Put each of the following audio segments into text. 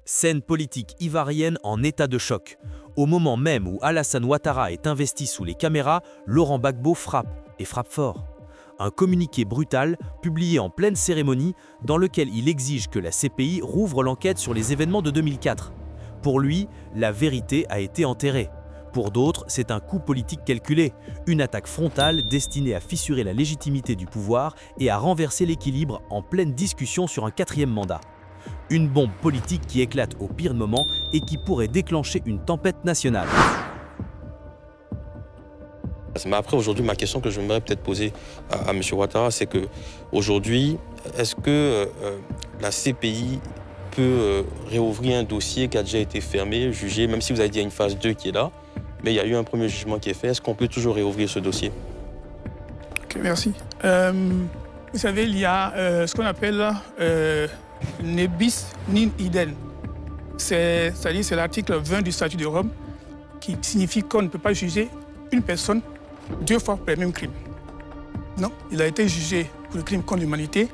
Scène politique ivoirienne en état de choc. Au moment même où Alassane Ouattara est investi sous les caméras, Laurent Gbagbo frappe, et frappe fort. Un communiqué brutal, publié en pleine cérémonie, dans lequel il exige que la CPI rouvre l'enquête sur les événements de 2004. Pour lui, la vérité a été enterrée. Pour d'autres, c'est un coup politique calculé, une attaque frontale destinée à fissurer la légitimité du pouvoir et à renverser l'équilibre en pleine discussion sur un 4e mandat. Une bombe politique qui éclate au pire moment et qui pourrait déclencher une tempête nationale. Mais après, aujourd'hui, ma question que j'aimerais peut-être poser à M. Ouattara, c'est que aujourd'hui, est-ce que la CPI peut réouvrir un dossier qui a déjà été fermé, jugé, même si vous avez dit qu'il y a une phase 2 qui est là, mais il y a eu un premier jugement qui est fait. Est-ce qu'on peut toujours réouvrir ce dossier? Ok, merci. Vous savez, il y a ce qu'on appelle ne bis ni idem. C'est-à-dire c'est l'article 20 du statut de Rome qui signifie qu'on ne peut pas juger une personne 2 fois pour le même crime. Non, il a été jugé pour le crime contre l'humanité.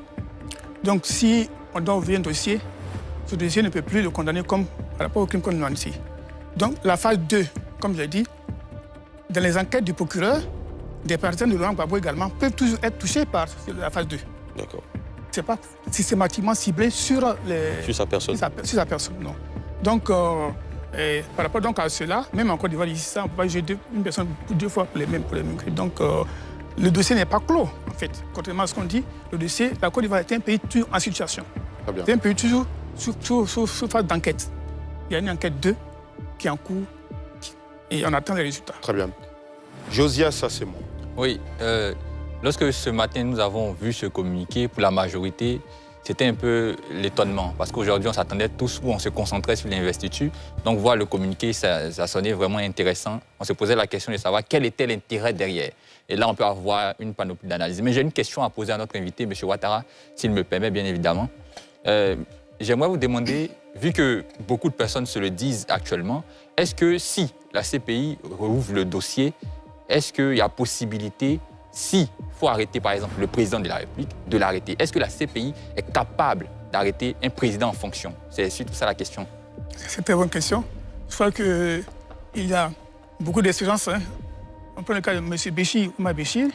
Donc si on doit ouvrir un dossier, ce dossier ne peut plus le condamner comme par rapport au crime contre l'humanité. Donc la phase 2, comme je l'ai dit, dans les enquêtes du procureur, des personnes de Laurent Gbagbo également peuvent toujours être touchées par la phase 2. D'accord. Ce n'est pas systématiquement ciblé sur sa personne. Sur sa personne, non. Donc, par rapport donc à cela, même en Côte d'Ivoire, ici, on ne peut pas juger une personne 2 fois pour les mêmes crimes. Donc, le dossier n'est pas clos, en fait. Contrairement à ce qu'on dit, le dossier, la Côte d'Ivoire est un pays toujours en situation. C'est un pays toujours sous phase d'enquête. Il y a une enquête 2 qui est en cours et on attend les résultats. Très bien. Josias Sassemon. Oui, lorsque ce matin nous avons vu ce communiqué, pour la majorité, c'était un peu l'étonnement. Parce qu'aujourd'hui, on s'attendait tous, où on se concentrait sur l'investiture. Donc voir le communiqué, ça sonnait vraiment intéressant. On se posait la question de savoir quel était l'intérêt derrière. Et là, on peut avoir une panoplie d'analyses. Mais j'ai une question à poser à notre invité, M. Ouattara, s'il me permet, bien évidemment. J'aimerais vous demander, vu que beaucoup de personnes se le disent actuellement, est-ce que si la CPI rouvre le dossier, est-ce qu'il y a possibilité, s'il faut arrêter par exemple le président de la République, de l'arrêter? Est-ce que la CPI est capable d'arrêter un président en fonction? C'est surtout ça la question. C'est une très bonne question. Je crois qu'il y a beaucoup d'expériences. On prend le cas de M. Béchir, Oumar Béchir,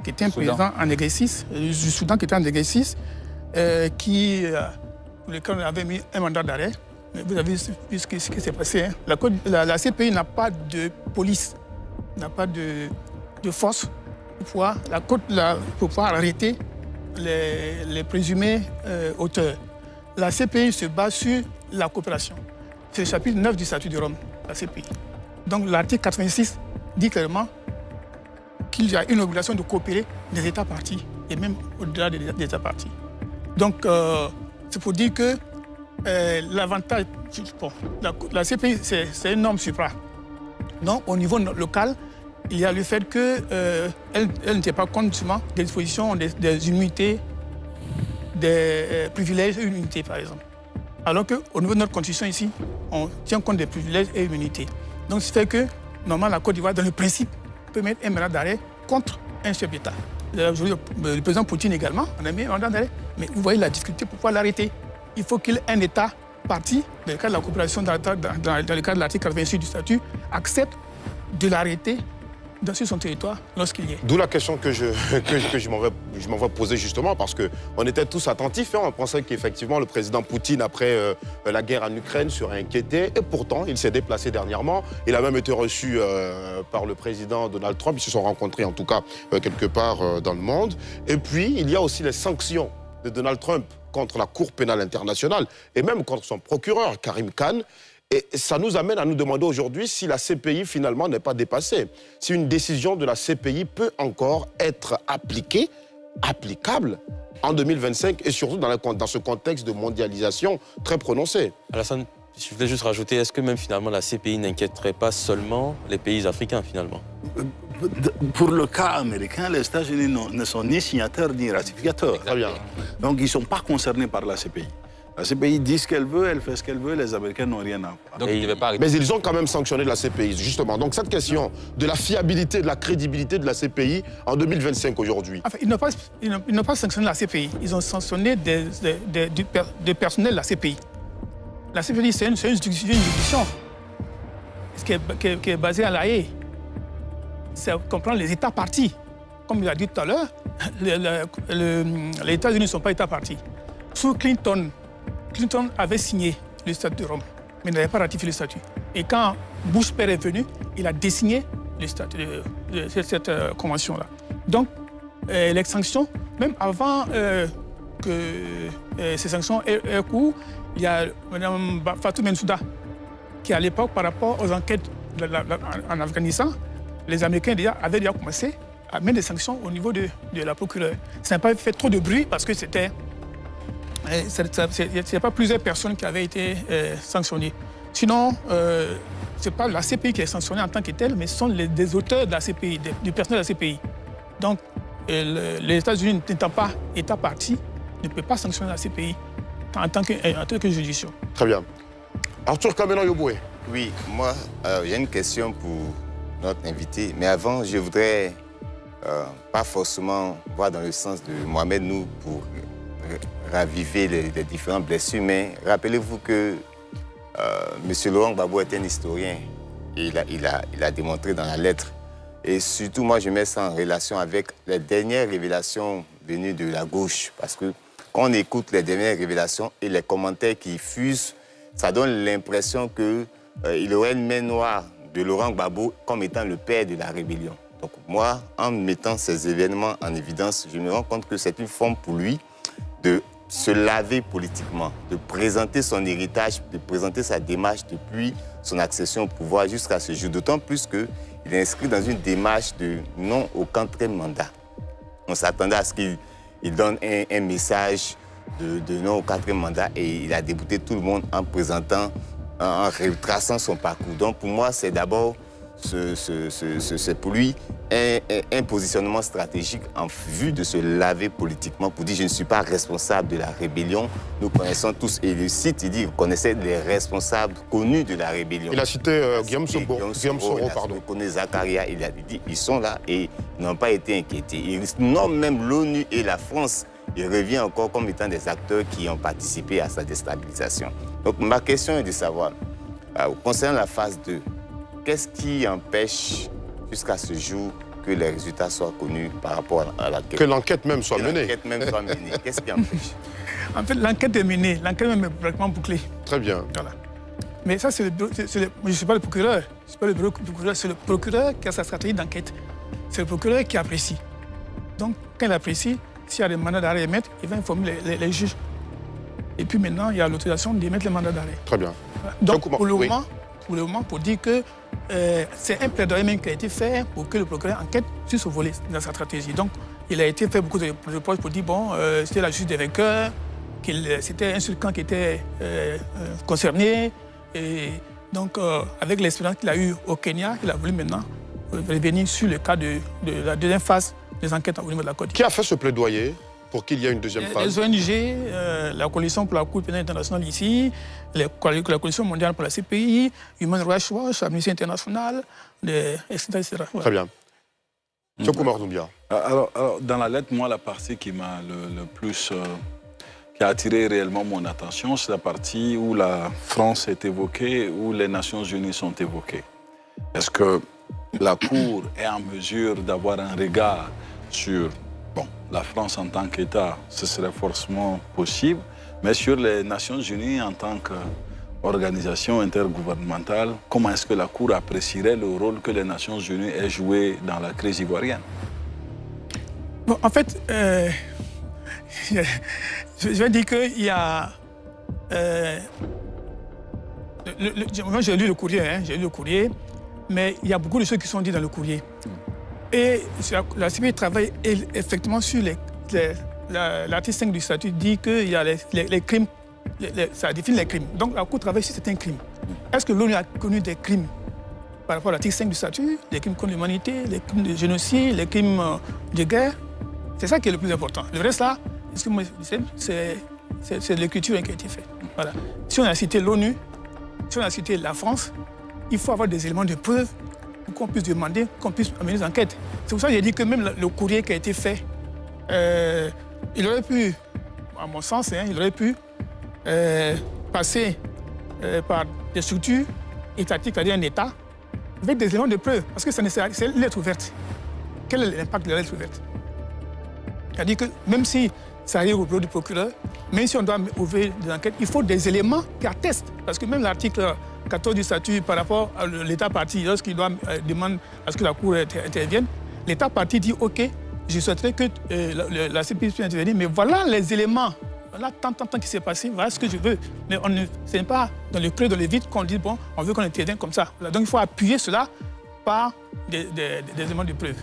qui était un président en exercice, du Soudan qui était en exercice, pour lequel on avait mis un mandat d'arrêt. Vous avez vu ce qui s'est passé. La CPI n'a pas de police, n'a pas de force pour pouvoir arrêter les présumés auteurs. La CPI se base sur la coopération. C'est le chapitre 9 du statut de Rome, la CPI. Donc l'article 86 dit clairement qu'il y a une obligation de coopérer des États partis, et même au-delà des États partis. Donc c'est pour dire que l'avantage, la CPI, c'est une norme supra. Donc au niveau local, il y a le fait qu'elle ne tient pas compte seulement des dispositions, des immunités, des privilèges et immunités, par exemple. Alors qu'au niveau de notre constitution ici, on tient compte des privilèges et immunités. Donc, ce qui fait que, normalement, la Côte d'Ivoire, dans le principe, peut mettre un mandat d'arrêt contre un chef d'État. Aujourd'hui, le président Poutine également, on a mis un mandat d'arrêt. Mais vous voyez la difficulté pour pouvoir l'arrêter. Il faut qu'il y ait un État parti, dans le cadre de la coopération, dans le cadre de l'article 86 du statut, accepte de l'arrêter sur son territoire lorsqu'il y est. D'où la question que je m'en vais poser justement, parce qu'on était tous attentifs. On pensait qu'effectivement le président Poutine, après la guerre en Ukraine, serait inquiété. Et pourtant, il s'est déplacé dernièrement. Il a même été reçu par le président Donald Trump. Ils se sont rencontrés en tout cas quelque part dans le monde. Et puis, il y a aussi les sanctions de Donald Trump contre la Cour pénale internationale et même contre son procureur, Karim Khan. Et ça nous amène à nous demander aujourd'hui si la CPI finalement n'est pas dépassée. Si une décision de la CPI peut encore être applicable en 2025 et surtout dans ce contexte de mondialisation très prononcé. Alassane, je voulais juste rajouter, est-ce que même finalement la CPI n'inquiéterait pas seulement les pays africains finalement? Pour le cas américain, les États-Unis ne sont ni signataires ni ratificateurs. Très bien. Donc ils ne sont pas concernés par la CPI. La CPI dit ce qu'elle veut, elle fait ce qu'elle veut, les Américains n'ont rien à voir. Donc, mais ils ont quand même sanctionné la CPI, justement. Donc cette question de la fiabilité, de la crédibilité de la CPI en 2025 aujourd'hui. Enfin, ils n'ont pas sanctionné la CPI, ils ont sanctionné des personnels de la CPI. La CPI, c'est une juridiction qui est basée à La Haye. Ça comprend les États partis. Comme il a dit tout à l'heure, les États-Unis ne sont pas États partis. Sous Clinton avait signé le statut de Rome, mais il n'avait pas ratifié le statut. Et quand Bush père est venu, il a désigné le statut de cette convention-là. Donc, les sanctions, même avant que ces sanctions aient cours, il y a Mme Fatou Bensouda, qui à l'époque, par rapport aux enquêtes en Afghanistan, les Américains avaient déjà commencé à mettre des sanctions au niveau de la procureure. Ça n'a pas fait trop de bruit parce que il n'y a pas plusieurs personnes qui avaient été sanctionnées. Sinon, ce n'est pas la CPI qui est sanctionnée en tant que telle, mais ce sont des auteurs de la CPI, du personnel de la CPI. Donc, les États-Unis n'étant pas État parti, ne peuvent pas sanctionner la CPI en tant que juridiction. Très bien. Arthur Kamena-Yoboué. Oui, moi, j'ai une question pour notre invité. Mais avant, je voudrais pas forcément voir dans le sens de Mohamed Nou pour raviver les différentes blessures, mais rappelez-vous que M. Laurent Gbagbo est un historien. Et il a démontré dans la lettre. Et surtout, moi, je mets ça en relation avec les dernières révélations venues de la gauche. Parce que quand on écoute les dernières révélations et les commentaires qui fusent, ça donne l'impression qu'il aurait une main noire de Laurent Gbagbo comme étant le père de la rébellion. Donc moi, en mettant ces événements en évidence, je me rends compte que c'est une forme pour lui de se laver politiquement, de présenter son héritage, de présenter sa démarche depuis son accession au pouvoir jusqu'à ce jour. D'autant plus qu'il est inscrit dans une démarche de non au quatrième mandat. On s'attendait à ce qu'il donne un message de non au quatrième mandat et il a débouté tout le monde en présentant, en retraçant son parcours. Donc pour moi, c'est d'abord, c'est pour lui un positionnement stratégique en vue de se laver politiquement pour dire je ne suis pas responsable de la rébellion. Nous connaissons tous, et le site, il dit qu'il connaissait les responsables connus de la rébellion. Il a cité Guillaume Soro, pardon. Il connaît Zakaria, il a dit ils sont là et ils n'ont pas été inquiétés. Ils nomment même l'ONU et la France. Il revient encore comme étant des acteurs qui ont participé à sa déstabilisation. Donc ma question est de savoir, concernant la phase 2, qu'est-ce qui empêche jusqu'à ce jour que les résultats soient connus par rapport à l'enquête? Que l'enquête même soit menée. Qu'est-ce qui empêche? En fait, l'enquête est menée, l'enquête même est pratiquement bouclée. Très bien. Voilà. Mais ça, je ne suis pas le procureur. Je suis pas le procureur, c'est le procureur qui a sa stratégie d'enquête. C'est le procureur qui apprécie. Donc, quand il apprécie, s'il y a des mandats d'arrêt à émettre, il va informer les juges. Et puis maintenant, il y a l'autorisation d'émettre les mandats d'arrêt. Très bien. Voilà. Donc, pour le moment, pour dire que c'est un plaidoyer même qui a été fait pour que le procureur enquête sur ce volet dans sa stratégie. Donc, il a été fait beaucoup de reproches pour dire, bon, c'était la justice des vainqueurs, c'était un seul camp qui était concerné. Et donc, avec l'expérience qu'il a eue au Kenya, il a voulu maintenant revenir sur le cas de la deuxième phase des enquêtes au niveau de la Côte. Qui a fait ce plaidoyer pour qu'il y ait une deuxième phase? Les ONG, la Coalition pour la Cour pénale internationale ici, la Coalition mondiale pour la CPI, Human Rights Watch, Amnesty International, etc. Voilà. Très bien. Tchokoumar Doumbia. Alors, dans la lettre, moi, la partie qui m'a le plus... qui a attiré réellement mon attention, c'est la partie où la France est évoquée, où les Nations Unies sont évoquées. Est-ce que la Cour est en mesure d'avoir un regard sur la France en tant qu'État? Ce serait forcément possible, mais sur les Nations Unies en tant qu'organisation intergouvernementale, comment est-ce que la Cour apprécierait le rôle que les Nations Unies aient joué dans la crise ivoirienne? Bon, en fait, je vais dire qu'il y a... moi, j'ai lu le courrier, mais il y a beaucoup de choses qui sont dites dans le courrier. Et la CPI travaille effectivement sur l'article 5 du statut dit qu'il y a les crimes, ça définit les crimes. Donc la Cour travaille sur certains crimes. Est-ce que l'ONU a connu des crimes par rapport à l'article 5 du statut, les crimes contre l'humanité, les crimes de génocide, les crimes de guerre? C'est ça qui est le plus important. Le reste là, c'est l'écriture qui a été faite. Voilà. Si on a cité l'ONU, si on a cité la France, il faut avoir des éléments de preuve pour qu'on puisse demander, qu'on puisse amener des enquêtes. C'est pour ça que j'ai dit que même le courrier qui a été fait, il aurait pu, à mon sens, il aurait pu passer par des structures étatiques, c'est-à-dire un État, avec des éléments de preuve. Parce que c'est une lettre ouverte. Quel est l'impact de la lettre ouverte? C'est-à-dire que même si ça arrive au bureau du procureur, même si on doit ouvrir des enquêtes, il faut des éléments qui attestent. Parce que même l'article 14 du statut par rapport à l'État parti, lorsqu'il doit demander à ce que la Cour intervienne, l'État parti dit « OK, je souhaiterais que la CPI puisse intervenir, mais voilà les éléments. Voilà tant qui s'est passé, voilà ce que je veux. » Mais ce n'est pas dans le creux, dans le vide qu'on dit « bon, on veut qu'on intervienne comme ça ». Donc il faut appuyer cela par des éléments de preuve.